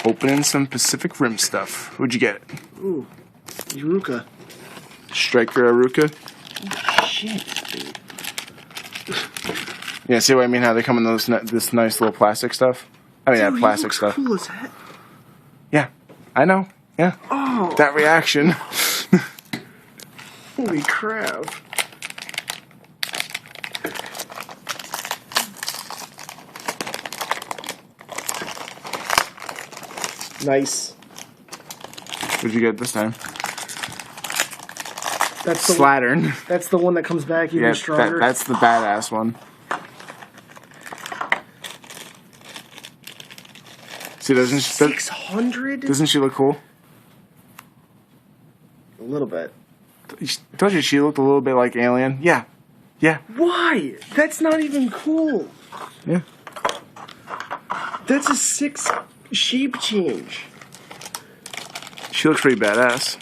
Opening some Pacific Rim stuff. What'd you get? Ooh, Iruka. Striker Aruka. Oh, shit, dude. Yeah, see what I mean? How they come in this nice little plastic stuff? I mean, Dude, that plastic stuff. Cool as heck. Yeah, I know. Yeah. Oh. That reaction. Holy crap. Nice. What'd you get this time? That's the Slattern. That's the one that comes back even stronger. That's the badass one. See, doesn't 600? Doesn't she look cool? A little bit. Told you she looked a little bit like Alien. Yeah. Yeah. Why? That's not even cool. Yeah. That's a 6 shape change. She looks pretty badass.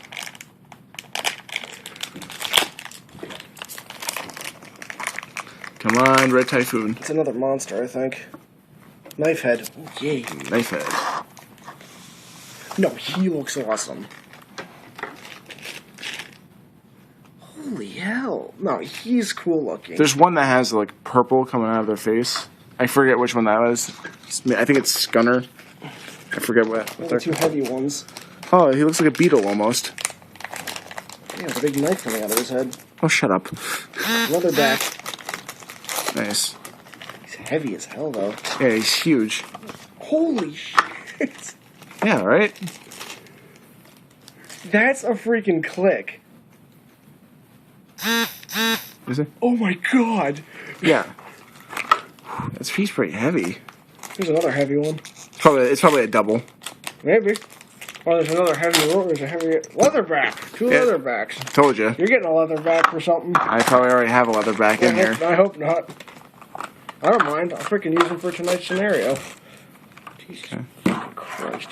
Come on, Red Typhoon. It's another monster, I think. Knife head. Oh, yay. Knife head. No, he looks awesome. Holy hell. No, he's cool looking. There's one that has like purple coming out of their face. I forget which one that was. I think it's Scunner. I forget what. The two heavy ones. Oh, he looks like a beetle almost. Yeah, with a big knife coming out of his head. Oh, shut up. Leatherback. Nice. He's heavy as hell, though. Yeah, he's huge. Holy shit. Yeah, right? That's a freaking click. Is it? Oh my god. Yeah. He's pretty heavy. There's another heavy one. It's probably a double. Maybe. Oh, there's another heavy one. There's a heavy leatherback. Two leatherbacks. Told you. You're getting a leatherback for something. I probably already have a leatherback in here. I hope not. I don't mind. I'll freaking use them for tonight's scenario. Jesus Christ.